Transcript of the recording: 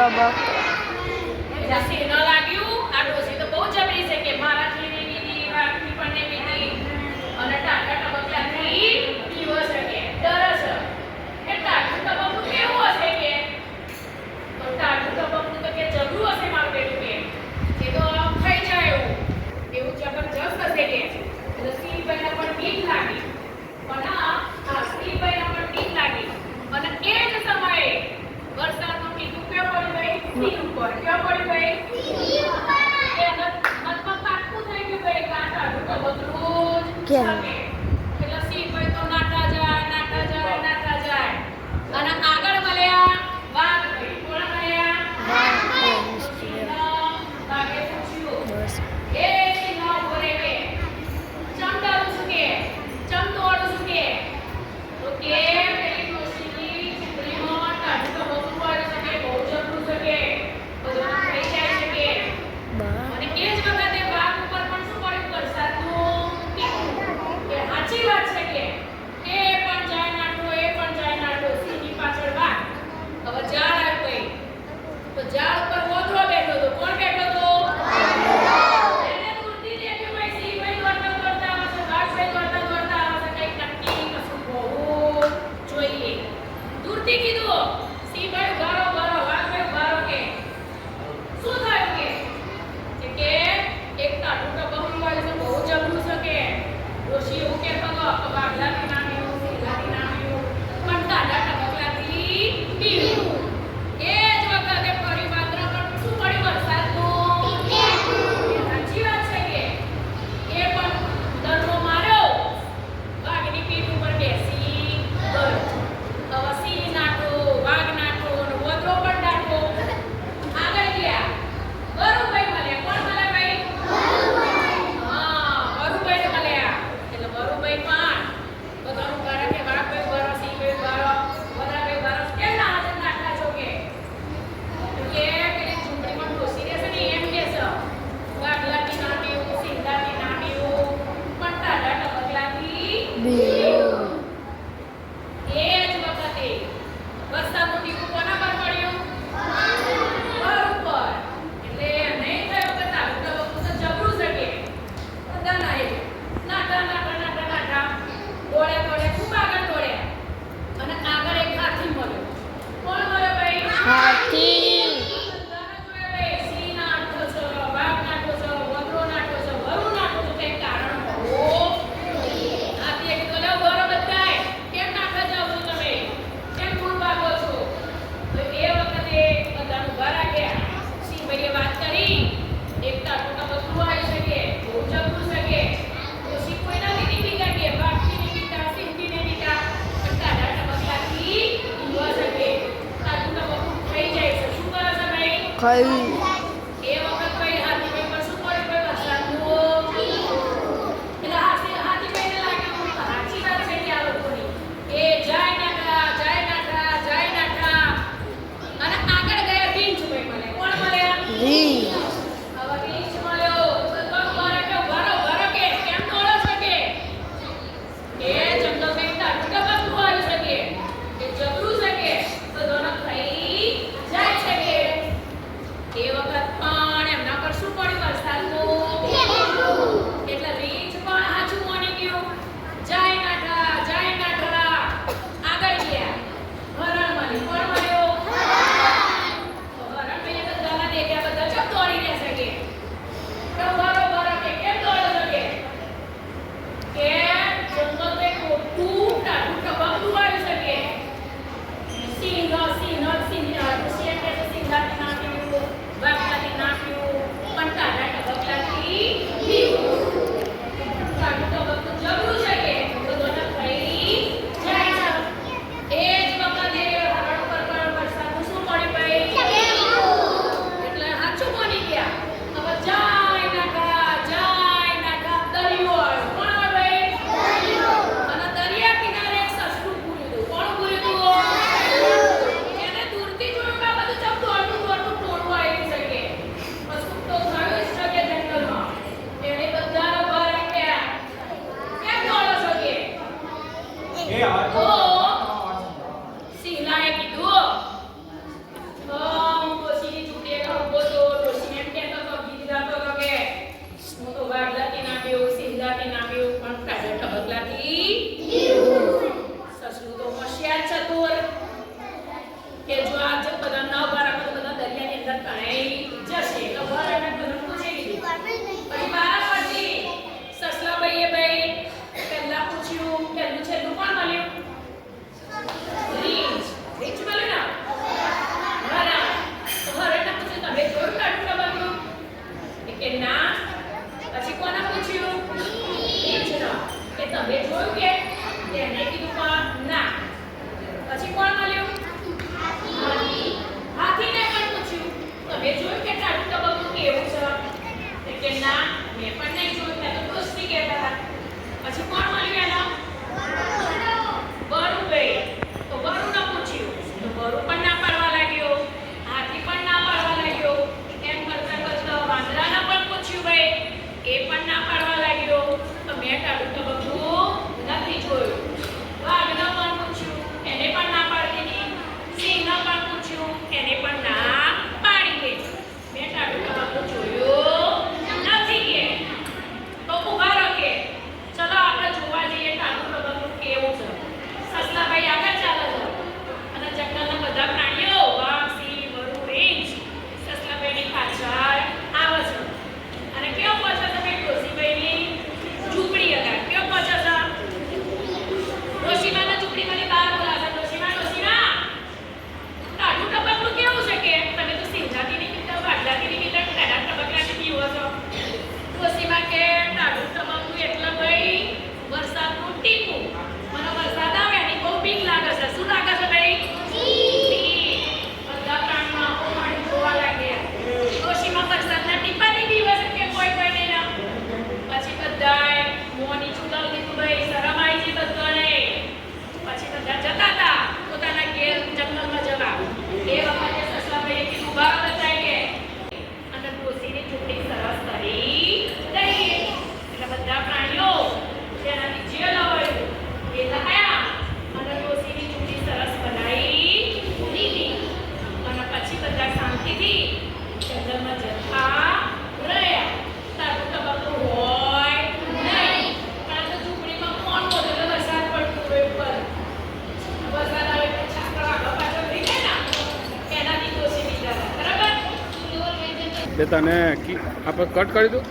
બાબા જસી ન લાગ્યું આ ડોસી તો બહુ જબરી છે કે મારાથી ની દીદી વાળથી પણ ને બીજી અને ટાટા ટબકલાથી પીવો છે કે ડર છે કે ટાટુ ટબકનું કેવું હશે કે તો ટાટુ ટબકનું તો કે જબરું હશે મારું બેટું કે એ તો થઈ જાય એવું જબરજસ્ત હશે કે એટલે શ્રીભાઈને પણ બીક લાગી પણ આ શ્રીભાઈને પણ બીક લાગી અને એ જ સમયે વરસાદનું ટીપું ક્યાં પડી ગઈ સિંહ ઉપર ક્યાં પડી ગઈ સિંહ ઉપર એ મતમાં પાકું થઈ ગયું ગઈ કાંટા તો બધું જ કેમ? એટલે સિંહભાઈ તો નાટા જાય અને આગળ મળ્યા વાઘભાઈ કોણ મળ્યા વાઘે પૂછ્યું એ સિંહ ઉભો રહે કે ચમ ડરું છું કે ચમ દોડું છું કે તો કે પેલી ડોશીની ચૂંટણીમાં ટાઢું તો બધું આવી શકે બહુ જબરું છે કે બધું થઈ જાય છે કે અને એ જ વખતે વાઘ ઉપર પણ શું પડ્યું વરસાદનું ટીપું કે સાચી વાત છે કે એ પણ જાય નાઠો સિંહની પાછળ વાઘ હવે ઝાડ આવ્યું કઈ તો ઝાડ ઉપર મોધરો બેઠો હતો કોણ બેઠો હતો એને દૂરથી દેખ્યું ભાઈ સિંહભાઈ દોડતા આવે છે વાઘભાઈ દોડતા આવે છે કંઈક નક્કી કશું હોવું જોઈએ દૂરથી કીધું સિંહભાઈ ઉભારો વાઘભાઈ ઉભારો કે શું થયું કે એક ટાટું ટબકનું વાળે છે બહુ જબરું છે કે ડોશી એવું કહેતો હતો કે વાઘલાથી નામ્યું સિંહલાથી નામ્યું પણ ટાટા ટબકલાથી પીવું એ જ વખતે ફરી માત્ર પણ શું પડ્યું વરસાદનું સાચી વાત છે કે એ પણ દરનો માર્યો વાઘની પીઠ ઉપર બેસી ગયો હવે સિંહ નાઠો વાઘ નાઠો અને વોદરો પણ નાઠો આગળ ગયા વરુભાઈ મળ્યા કોણ મળ્યા ભાઈ વરુભાઈને મળ્યા એટલે વરુભાઈ પણ બધાનું કારણ કે વાઘભાઈ બરો સિંહભાઈ બરો વદાભાઈ બરો કેમ ના હાજર નાખતા છો કે પેલી ચૂંટણીમાં ડોસી રહેશે ને એમ કે છે વાઘલાથી ના પીવું સિંહલાથી ના પીવું પણ ટાઢા ટબકલાથી પીવું એ જ વખતે વરસાદનું ટીપું કોના પર પડ્યું ઘર ઉપર એટલે નહીં થયું કે ટાઢું ટબકનું તો જબરું છે કે બધા નાટા દોડે ખૂબ આગળ દોડ્યા અને આગળ એક હાથી મળ્યો કોણ મળ્યો ભાઈ હાથી બધાને જોયો સિંહ નાઠો છો વાઘ નાઠો છો વગરો નાઠો છો વરુ નાઠો છો કંઈક કારણ હોવું હાથીએ કીધું લે ઉભો રહો બધાય કેમ નાઠા જાઓ છો તમે કેમ દૂર ભાગો છો તો એ વખતે બધા ઉભા રાખ્યા સિંહભાઈએ વાત કરી એક ટાટું ટબકનું આવી શકે બહુ જબરું શકે ડોશી કોઈના દીદી બીજા કે વાઘથી નહીં બીતા સિંહથી નહીં બીતા પણ ટાઢા ટબકલાથી ઊભા શકે ટાટું ટબકનું થઈ જાય છે શું કરે છે ભાઈ કઈ એ વખત ભાઈ હાથીભાઈ પર શું પડ્યું ભાઈ વરસાદનું એટલે હાથીભાઈને લાગ્યું સાચી વાત છે કે આ લોકોની એ જાય નાઠા અને આગળ ગયા રીંછ ભાઈ મળે કોણ મળ્યા રી હવે રીંછ મળ્યો તો ઉભા કે કેમ દોડો છો કે એ જંગલમાં એક ટાટું ટબકનું આવ્યું છે કે એ જબરું છે કે બધાને થઈ જાય છે કે એ વખત પણ એમના પર શું પડ્યું વરસાદનું એટલે રીંછ પણ હાચું માની ગયું જાય નાઠા આગળ ગયા હરણ મળી કોણ મળ્યો હરણ ભાઈ બધાના દેખ્યા બધા ચમ દોડી રહેશે કે બરોબર કે કેમ દોડો છો કે જંગલ એક મોટું ટાઢું ટબકનું આવ્યું છે કે સિંહ કે સિંહલાથી નાખ્યું વાઘલાથી નાખ્યું પણ ટાઢા ટબકલાથી પીવું ટાઢું ટબકનું જબરું છે કે બધાને થઈ જાય છે એ જ વખતે હરણ ઉપર પણ વરસાદનું શું પડ્યું ભાઈ એટલે સાચું બની ગયા હવે જાય નાઠા દરિયો આવ્યો કોણ આવે ભાઈ અને દરિયા કિનારે એક સસલું પૂર્યું હતું કોણ પૂર્યું હતું એને દૂરથી જોયું કે આ બધું ચમ દોડતું ટોળું આવી શકે કશું તો થયું જ શકે જંગલમાં એને બધા ઉભા રાખ્યા કેમ દોડો છો કે સિંહલાએ કીધું હું તે તને આપણે કટ કરી દઉં